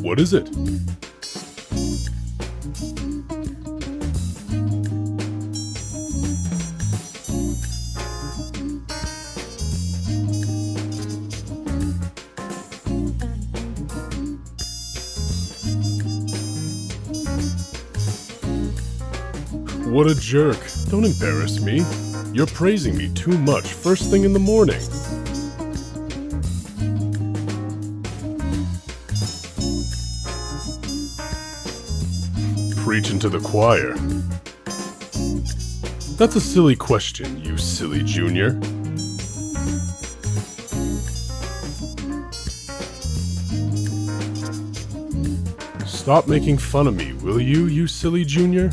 What is it? What a jerk. Don't embarrass me. You're praising me too much first thing in the morning. Preaching to the choir. That's a silly question, you silly junior. Stop making fun of me, will you, you silly junior?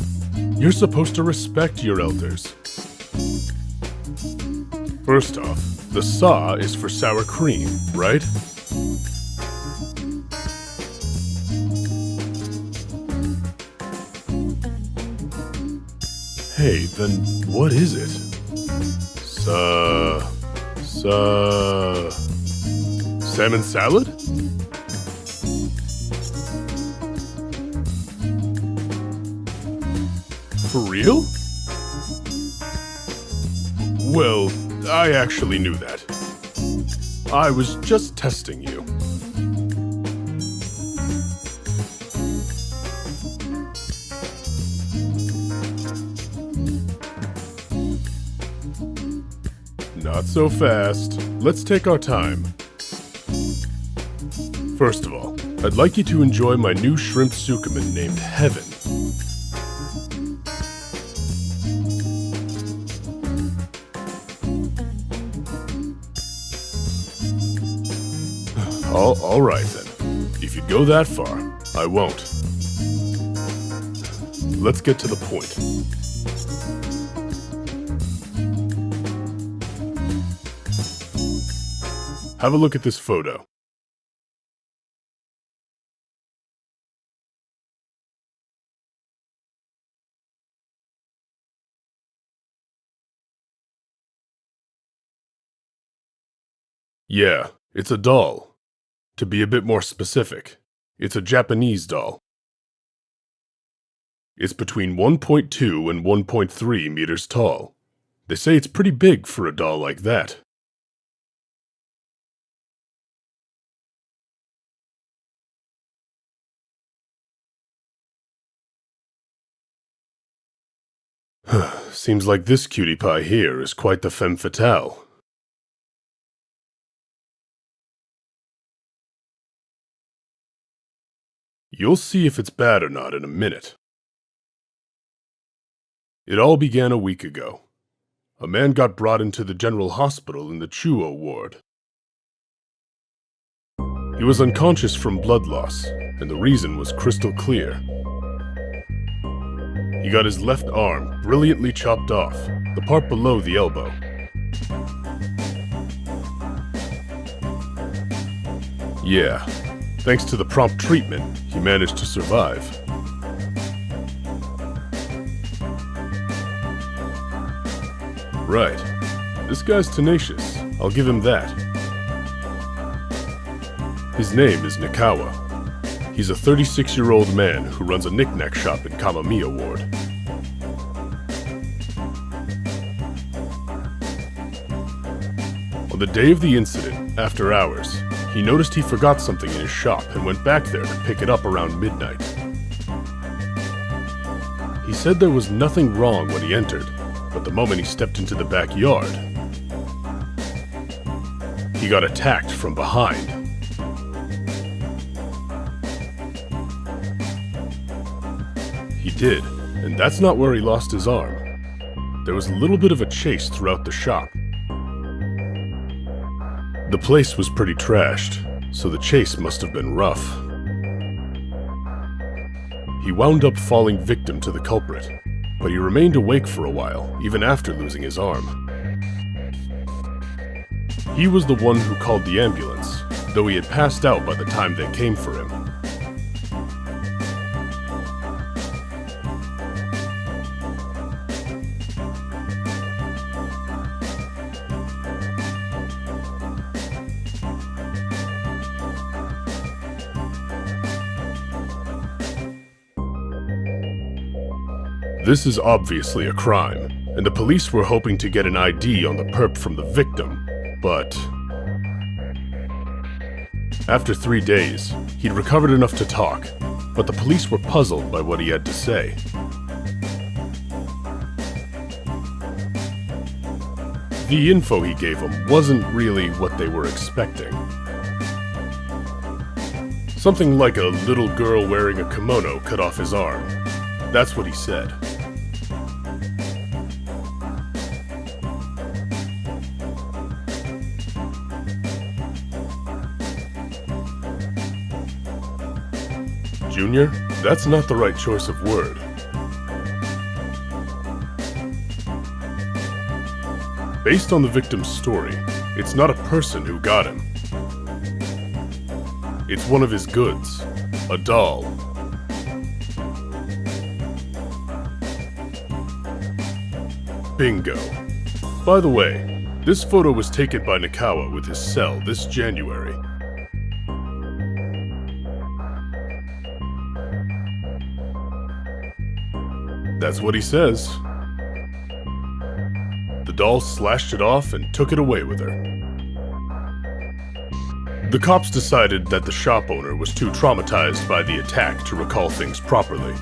You're supposed to respect your elders. First off, the saw is for sour cream, right? Hey, then what is it? Salmon salad? For real? Well, I actually knew that. I was just testing you. Not so fast. Let's take our time. First of all, I'd like you to enjoy my new shrimp sukumen named Heaven. All right then. If you go that far, I won't. Let's get to the point. Have a look at this photo. Yeah, it's a doll. To be a bit more specific, it's a Japanese doll. It's between 1.2 and 1.3 meters tall. They say it's pretty big for a doll like that. Seems like this cutie pie here is quite the femme fatale. You'll see if it's bad or not in a minute. It all began a week ago. A man got brought into the general hospital in the Chuo ward. He was unconscious from blood loss, and the reason was crystal clear. He got his left arm brilliantly chopped off, the part below the elbow. Yeah. Thanks to the prompt treatment, he managed to survive. Right. This guy's tenacious. I'll give him that. His name is Nikawa. He's a 36-year-old man who runs a knick-knack shop in Kamamiya Ward. On the day of the incident, after hours, he noticed he forgot something in his shop and went back there to pick it up around midnight. He said there was nothing wrong when he entered, but the moment he stepped into the backyard, he got attacked from behind. He did, and that's not where he lost his arm. There was a little bit of a chase throughout the shop. The place was pretty trashed, so the chase must have been rough. He wound up falling victim to the culprit, but he remained awake for a while, even after losing his arm. He was the one who called the ambulance, though he had passed out by the time they came for him. This is obviously a crime, and the police were hoping to get an ID on the perp from the victim, but after 3 days, he'd recovered enough to talk, but the police were puzzled by what he had to say. The info he gave them wasn't really what they were expecting. Something like a little girl wearing a kimono cut off his arm. That's what he said. Junior, that's not the right choice of word. Based on the victim's story, it's not a person who got him. It's one of his goods, a doll. Bingo. By the way, this photo was taken by Nakawa with his cell this January. That's what he says. The doll slashed it off and took it away with her. The cops decided that the shop owner was too traumatized by the attack to recall things properly.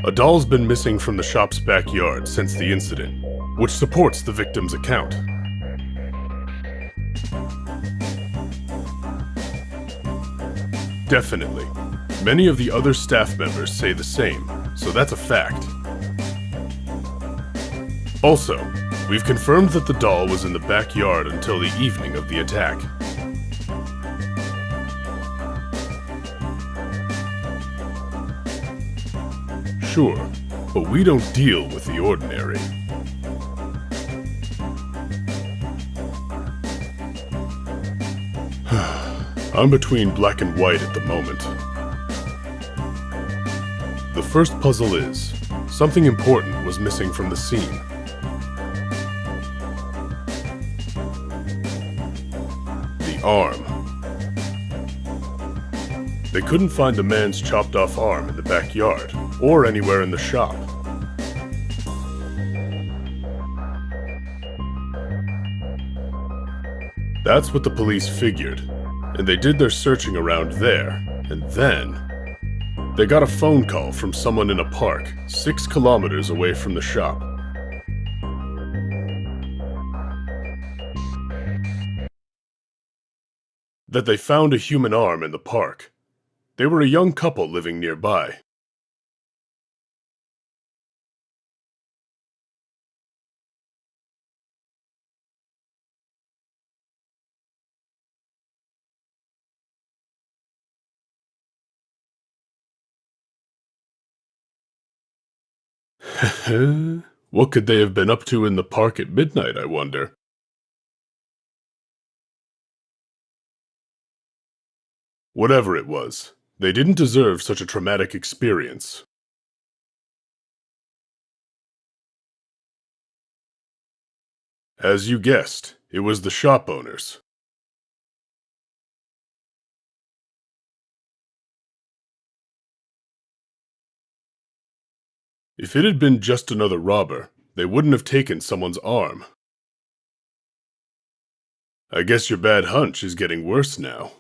A doll's been missing from the shop's backyard since the incident, which supports the victim's account. Definitely. Many of the other staff members say the same, so that's a fact. Also, we've confirmed that the doll was in the backyard until the evening of the attack. Sure, but we don't deal with the ordinary. I'm between black and white at the moment. The first puzzle is, something important was missing from the scene. The arm. They couldn't find the man's chopped off arm in the backyard, or anywhere in the shop. That's what the police figured, and they did their searching around there, and then they got a phone call from someone in a park 6 kilometers away from the shop. That they found a human arm in the park. They were a young couple living nearby. What could they have been up to in the park at midnight, I wonder? Whatever it was, they didn't deserve such a traumatic experience. As you guessed, it was the shop owners. If it had been just another robber, they wouldn't have taken someone's arm. I guess your bad hunch is getting worse now.